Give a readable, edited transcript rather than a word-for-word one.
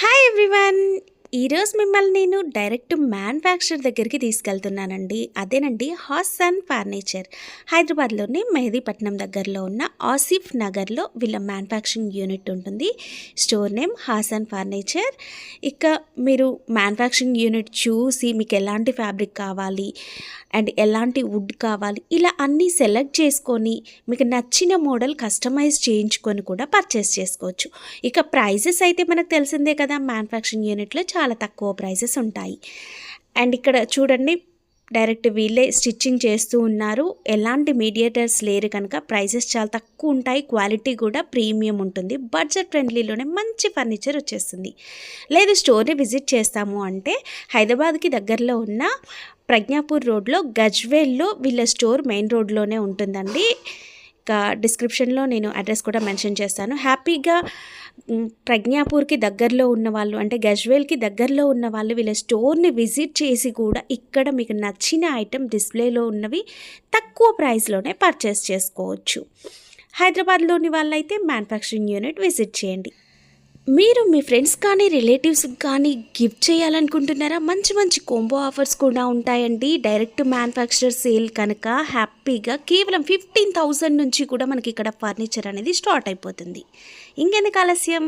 Hi everyone. ఈరోజు మిమ్మల్ని నేను డైరెక్ట్ మ్యానుఫ్యాక్చర్ దగ్గరికి తీసుకెళ్తున్నానండి. అదేనండి హాసన్ ఫర్నిచర్. హైదరాబాద్లోని మెహదీపట్నం దగ్గరలో ఉన్న ఆసిఫ్ నగర్లో వీళ్ళ మ్యానుఫ్యాక్చరింగ్ యూనిట్ ఉంటుంది. Store name Haasan furniture. ఇక మీరు మ్యానుఫ్యాక్చరింగ్ యూనిట్ చూసి మీకు ఎలాంటి ఫ్యాబ్రిక్ కావాలి అండ్ ఎలాంటి వుడ్ కావాలి ఇలా అన్నీ సెలెక్ట్ చేసుకొని మీకు నచ్చిన మోడల్ కస్టమైజ్ చేయించుకొని కూడా పర్చేస్ చేసుకోవచ్చు. ఇక ప్రైజెస్ అయితే మనకు తెలిసిందే కదా, మ్యానుఫ్యాక్చరింగ్ యూనిట్లో చాలా తక్కువ ప్రైజెస్ ఉంటాయి. అండ్ ఇక్కడ చూడండి, డైరెక్ట్ వీళ్ళే స్టిచ్చింగ్ చేస్తూ ఉన్నారు. ఎలాంటి మీడియేటర్స్ లేరు కనుక ప్రైజెస్ చాలా తక్కువ ఉంటాయి. క్వాలిటీ కూడా ప్రీమియం ఉంటుంది. బడ్జెట్ ఫ్రెండ్లీలోనే మంచి ఫర్నిచర్ వచ్చేస్తుంది. లేదు స్టోర్ని విజిట్ చేస్తాము అంటే హైదరాబాద్కి దగ్గరలో ఉన్న ప్రజ్ఞాపూర్ రోడ్లో గజ్వేల్లో వీళ్ళ స్టోర్ మెయిన్ రోడ్లోనే ఉంటుందండి. ఇక డిస్క్రిప్షన్లో నేను అడ్రస్ కూడా మెన్షన్ చేస్తాను. హ్యాపీగా ప్రజ్ఞాపూర్కి దగ్గరలో ఉన్న వాళ్ళు అంటే గజ్వేల్కి దగ్గరలో ఉన్న వాళ్ళు వీళ్ళ స్టోర్ని విజిట్ చేసి కూడా ఇక్కడ మీకు నచ్చిన ఐటెం డిస్ప్లేలో ఉన్నవి తక్కువ ప్రైస్లోనే పర్చేస్ చేసుకోవచ్చు. హైదరాబాద్లోని వాళ్ళైతే మ్యానుఫ్యాక్చరింగ్ యూనిట్ విజిట్ చేయండి. మీరు మీ ఫ్రెండ్స్ కానీ రిలేటివ్స్కి కానీ గిఫ్ట్ చేయాలనుకుంటున్నారా? మంచి మంచి కోంబో ఆఫర్స్ కూడా ఉంటాయండి. డైరెక్ట్ మ్యానుఫ్యాక్చరర్ సేల్ కనుక హ్యాపీగా కేవలం 15,000 నుంచి కూడా మనకి ఇక్కడ ఫర్నిచర్ అనేది స్టార్ట్ అయిపోతుంది. ఇంకెందుకు ఆలస్యం?